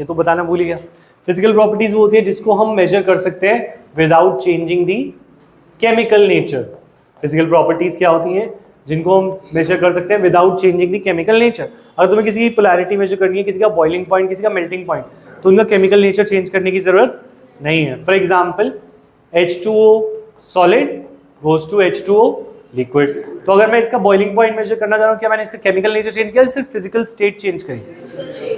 ये तो बताना भूल गया। फिजिकल प्रॉपर्टीज वो होती है जिसको हम मेजर कर सकते हैं without changing the chemical nature. Physical properties क्या होती हैं जिनको हम मेजर कर सकते हैं without changing the chemical nature. अगर तुम्हें किसी की पोलैरिटी मेजर करनी है, किसी का बॉइलिंग पॉइंट, किसी का मेल्टिंग पॉइंट, तो उनका केमिकल नेचर चेंज करने की जरूरत नहीं है। For example H2O solid goes to H2O liquid. तो अगर मैं इसका बॉइलिंग पॉइंट मेजर करना चाह रहा हूँ, क्या मैंने इसका केमिकल नेचर चेंज किया, सिर्फ फिजिकल स्टेट चेंज करी,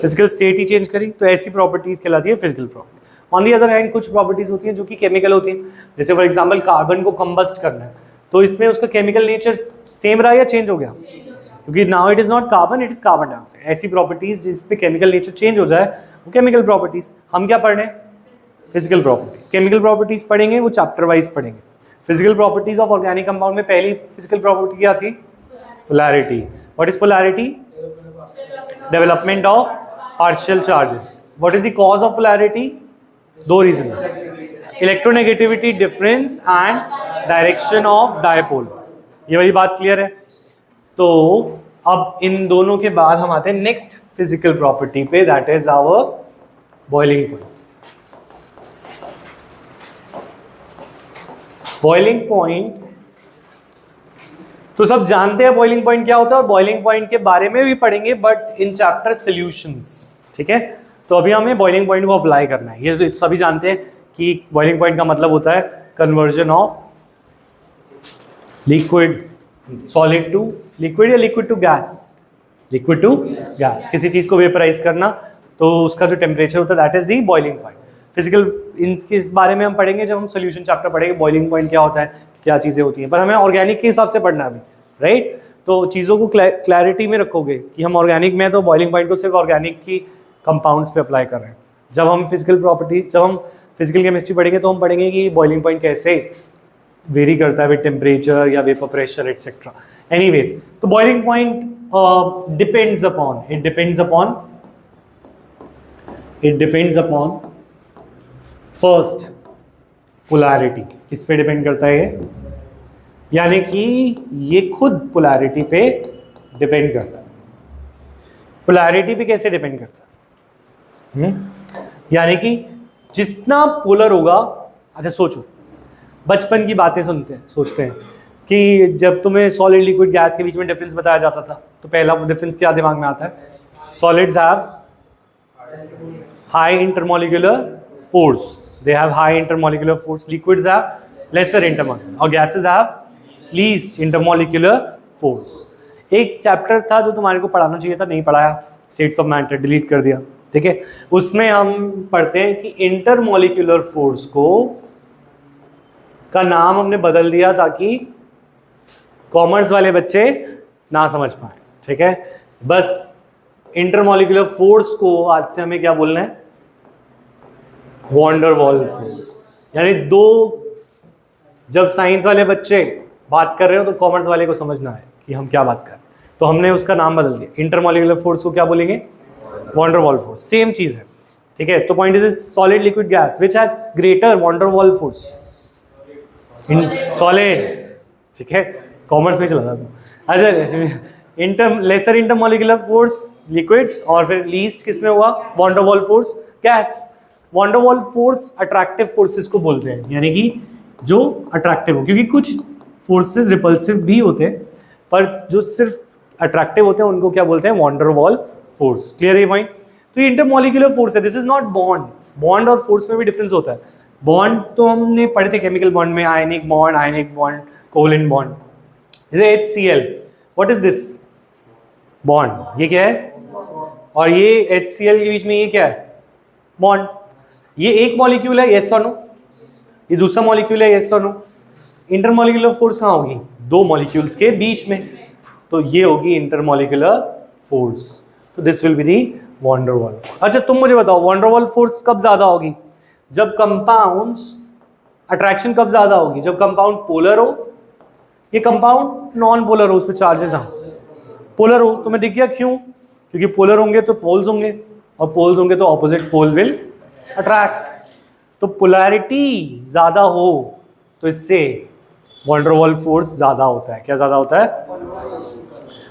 फिजिकल स्टेट ही चेंज करी, तो ऐसी प्रॉपर्टीज कहलाती है physical property. On the other hand कुछ प्रॉपर्टीज होती हैं जो कि केमिकल होती हैं, जैसे फॉर एग्जांपल कार्बन को कंबस्ट करना है, तो इसमें उसका केमिकल नेचर सेम रहा या चेंज हो गया, क्योंकि now it is not carbon, it is carbon dioxide. ऐसी प्रॉपर्टीज जिसपे केमिकल नेचर चेंज हो जाए वो केमिकल प्रॉपर्टीज। हम क्या पढ़ रहे हैं, फिजिकल प्रॉपर्टीज। केमिकल प्रॉपर्टीज पढ़ेंगे वो चैप्टर वाइज पढ़ेंगे। Physical properties of organic compound में पहली फिजिकल प्रॉपर्टी क्या थी, polarity. What is polarity, development of partial charges. What is the cause of polarity, दो reason, electronegativity difference and direction of dipole. ये वाली बात क्लियर है। तो अब इन दोनों के बाद हम आते हैं नेक्स्ट फिजिकल प्रॉपर्टी पे, that is our boiling point. Boiling point तो सब जानते हैं बॉइलिंग पॉइंट क्या होता है, और बॉइलिंग पॉइंट के बारे में भी पढ़ेंगे बट इन चैप्टर सॉल्यूशंस, ठीक है। तो अभी हमें बॉइलिंग पॉइंट को अप्लाई करना है। ये तो सभी जानते हैं कि बॉइलिंग पॉइंट का मतलब होता है conversion of liquid solid to liquid या liquid to gas, liquid to gas, किसी चीज को वेपराइज करना, तो उसका जो टेम्परेचर होता है that is the boiling point. Physical इस बारे में हम पढ़ेंगे जब हम सोल्यूशन चैप्टर पढ़ेंगे, बॉइलिंग पॉइंट क्या होता है, क्या चीजें होती हैं, पर हमें ऑर्गेनिक के हिसाब से पढ़ना है अभी, राइट। तो चीज़ों को क्लैरिटी में रखोगे कि हम ऑर्गेनिक में तो बॉइलिंग पॉइंट को सिर्फ ऑर्गेनिक की कंपाउंड्स पे अप्लाई कर रहे हैं। जब हम फिजिकल केमिस्ट्री पढ़ेंगे तो हम पढ़ेंगे कि बॉइलिंग पॉइंट कैसे वेरी करता है विद टेम्परेचर या वेपर प्रेशर एक्सेट्रा। एनीवेज, तो boiling point depends upon first polarity. किस पे डिपेंड करता है ये, यानी कि ये खुद पोलैरिटी पे डिपेंड करता है। पोलैरिटी पे कैसे डिपेंड करता है, यानी कि जितना पोलर होगा, अच्छा सोचो, बचपन की बातें सोचते हैं कि जब तुम्हें सॉलिड लिक्विड गैस के बीच में डिफरेंस बताया जाता था, तो पहला डिफरेंस क्या दिमाग में आता है, solids have high intermolecular force, they have high intermolecular force, liquids have lesser intermolecular, और gases have least intermolecular force। एक चैप्टर था जो तुम्हारे को पढ़ाना चाहिए था, नहीं पढ़ाया, स्टेट्स ऑफ मैटर, डिलीट कर दिया, ठीक है। उसमें हम पढ़ते हैं कि इंटरमॉलिक्यूलर फोर्स को का नाम हमने बदल दिया ताकि कॉमर्स वाले बच्चे ना समझ पाए, ठीक है। बस इंटरमॉलिक्यूलर फोर्स को आज से हमें क्या बोलना है, वॉन डर वॉल फोर्स। यानी दो, जब साइंस वाले बच्चे बात कर रहे हो तो कॉमर्स वाले को समझना है कि हम क्या बात कर रहे हैं, तो हमने उसका नाम बदल दिया। इंटरमॉलिक्यूलर फोर्स को क्या बोलेंगे, von der Waals force, same चीज है, ठीक है। तो point is solid liquid gas which has greater van der Waals force in solid, ठीक है, कॉमर्स में चला था। अच्छा, लेसर इंटरमॉलिक्यूलर फोर्स लिक्विड्स, और फिर लीस्ट किसमें हुआ, van der Waals force gas. Van der Waals force attractive forces को बोलते हैं, यानी कि जो अट्रैक्टिव हो, क्योंकि कुछ फोर्सेस रिपल्सिव भी होते हैं, पर जो सिर्फ अट्रैक्टिव होते हैं उनको क्या बोलते हैं, van der Waals force. Clear है पॉइंट। तो ये इंटरमॉलिक्यूलर फोर्स है, this is not bond. Bond और फोर्स में भी डिफरेंस होता है। बॉन्ड तो हमने पढ़े थे केमिकल बॉन्ड में, ionic bond, covalent bond. HCl, what is this, bond, ये क्या है, और ये HCl के बीच में ये क्या है, बॉन्ड। ये एक मॉलिक्यूल है, यस और नो, ये दूसरा मॉलिक्यूल है, यस और नो। इंटरमॉलिक्यूलर फोर्स कहाँ होगी, दो मॉलिक्यूल्स के बीच में, तो ये होगी इंटरमॉलिक्यूलर फोर्स। तो this will be the van der Waals. अच्छा तुम मुझे बताओ, वॉन डर वॉल फोर्स कब ज्यादा होगी, जब कंपाउंड्स, अट्रैक्शन कब ज्यादा होगी, जब कंपाउंड पोलर हो, ये कंपाउंड नॉन पोलर हो, उस पर चार्जेस ना पोलर हो। तुम्हें दिख गया क्यों, क्योंकि पोलर होंगे तो पोल्स होंगे, और पोल्स होंगे तो ऑपोजिट पोल विल अट्रैक्ट। तो पोलैरिटी ज्यादा हो तो इससे वॉन डर वॉल फोर्स ज्यादा होता है। क्या ज्यादा होता है,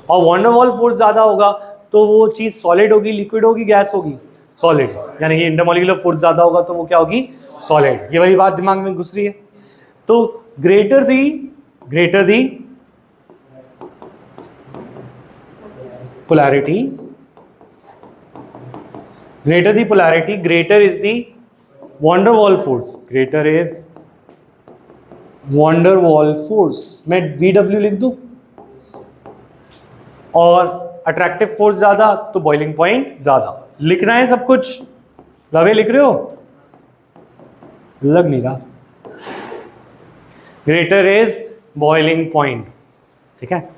और वॉन डर वॉल फोर्स ज्यादा होगा तो वो चीज सॉलिड होगी, लिक्विड होगी, गैस होगी, सॉलिड, यानी कि इंटरमॉलिक्यूलर फोर्स ज्यादा होगा तो वो क्या होगी, सॉलिड। ये वाली बात दिमाग में घुस रही है। तो greater the polarity, greater is the van der Waals force, greater is van der Waals force, मैं VW लिख दूं, और अट्रैक्टिव फोर्स ज्यादा तो बॉइलिंग पॉइंट ज्यादा। लिखना है सब कुछ, लवे लिख रहे हो, लग नहीं रहा। ग्रेटर इज बॉइलिंग पॉइंट, ठीक है,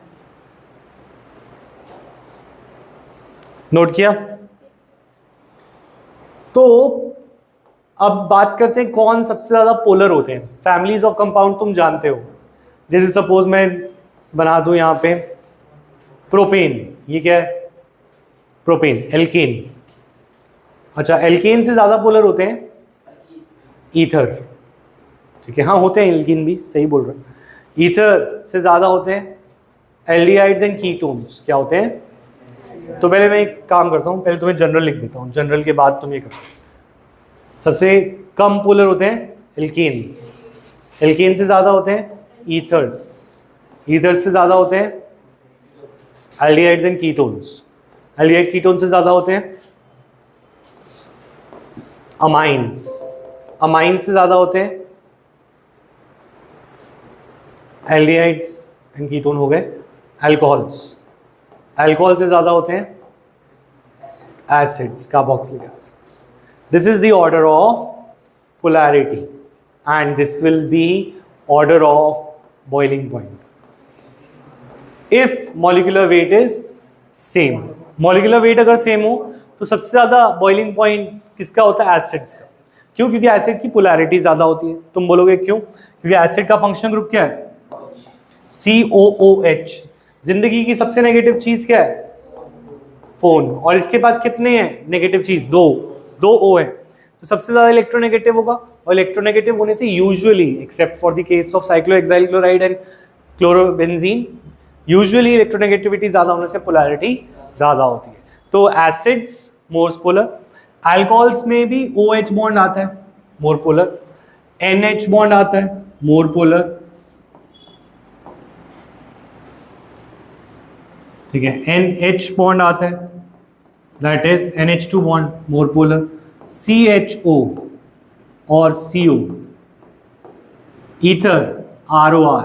नोट किया। तो अब बात करते हैं कौन सबसे ज्यादा पोलर होते हैं। फैमिलीज ऑफ कंपाउंड तुम जानते हो, जैसे सपोज मैं बना दूं यहां पे प्रोपेन, ये क्या है, प्रोपेन, एल्केन। अच्छा, एल्केन से ज्यादा पोलर होते हैं ईथर, ठीक है, हाँ होते हैं, एल्केन भी सही बोल रहे हैं। ईथर से ज्यादा होते हैं एल्डिहाइड्स एंड कीटोन्स, क्या होते हैं। तो पहले मैं एक काम करता हूँ, पहले तुम्हें जनरल लिख देता हूँ, जनरल के बाद तुम ये करो। सबसे कम पोलर होते हैं एल्केन्स, एल्केन से ज़्यादा होते हैं ईथर्स, ईथर्स से ज़्यादा होते हैं aldehydes and ketones, aldehyde ketone से ज़्यादा होते हैं अमाइंस, अमाइंस से ज़्यादा होते हैं एल्डिहाइड्स एंड कीटोन हो गए अल्कोहल्स, अल्कोहल से ज़्यादा होते हैं acids, carboxylic acids. This is the order of polarity and this will B order of boiling point if molecular weight is same. Molecular weight अगर सेम हो तो सबसे ज़्यादा बॉइलिंग पॉइंट किसका होता है, एसिड्स का। क्यों? क्योंकि एसिड की पोलैरिटी ज़्यादा होती है। तुम बोलोगे क्यों? क्योंकि एसिड का फंक्शनल ग्रुप क्या है, COOH। जिंदगी की सबसे नेगेटिव चीज क्या है, फोन, और इसके पास कितने हैं नेगेटिव चीज, दो O है, तो सबसे ज्यादा इलेक्ट्रोनेगेटिव होगा। और इलेक्ट्रोनेगेटिव होने से usually, except for the case of cyclohexyl chloride and chlorobenzene, usually electronegativity ज्यादा होने से पोलैरिटी ज्यादा होती है। तो एसिड्स मोर पोलर, अल्कोहल्स में भी OH बॉन्ड आता है मोर पोलर, NH बॉन्ड आता है मोर पोलर, ठीक है, NH बॉन्ड आता है that is NH2 bond more polar, CHO और CO, ईथर ROR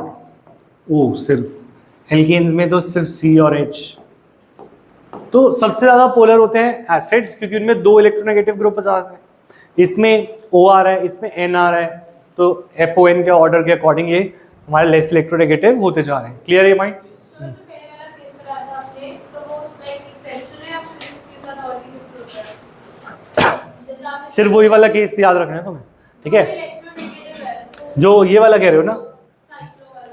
O, सिर्फ एल्केन में तो सिर्फ C और H। तो सबसे ज्यादा पोलर होते हैं एसिड्स, क्योंकि उनमें दो इलेक्ट्रोनेगेटिव ग्रुप आते हैं। इसमें O आ रहा है, इसमें N आ रहा है, तो FON के ऑर्डर के अकॉर्डिंग ये हमारे लेस इलेक्ट्रोनेगेटिव होते जा रहे हैं। क्लियर है माइंड? सिर्फ वही वाला केस याद रखना है तुम्हें, ठीक है, जो ये वाला कह रहे हो ना,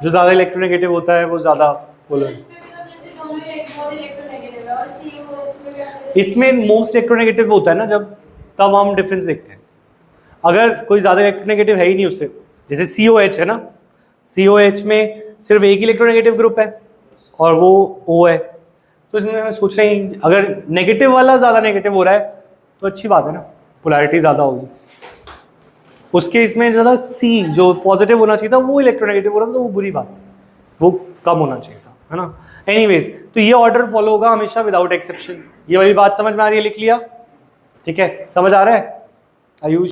जो ज्यादा इलेक्ट्रोनेगेटिव होता है वो ज्यादा पोलर। इसमें मोस्ट इलेक्ट्रोनेगेटिव होता है ना जब, तब हम डिफरेंस देखते हैं। अगर कोई ज्यादा इलेक्ट्रोनेगेटिव है ही नहीं उससे, जैसे COH है ना, COH में सिर्फ एक इलेक्ट्रोनेगेटिव ग्रुप है और वो O है, तो इसमें मैं सोच रही हूँ अगर नेगेटिव वाला ज्यादा नेगेटिव हो रहा है तो अच्छी बात है ना, पोलैरिटी ज्यादा होगी। उसके इसमें ज़्यादा C जो पॉजिटिव होना चाहिए था वो इलेक्ट्रोनेगेटिव हो रहा था, तो वो बुरी बात है, वो कम होना चाहिए था, है ना। एनीवेज, तो ये ऑर्डर फॉलो होगा हमेशा विदाउट एक्सेप्शन। ये वाली बात समझ में आ रही है, लिख लिया, ठीक है, समझ आ रहा है आयुष?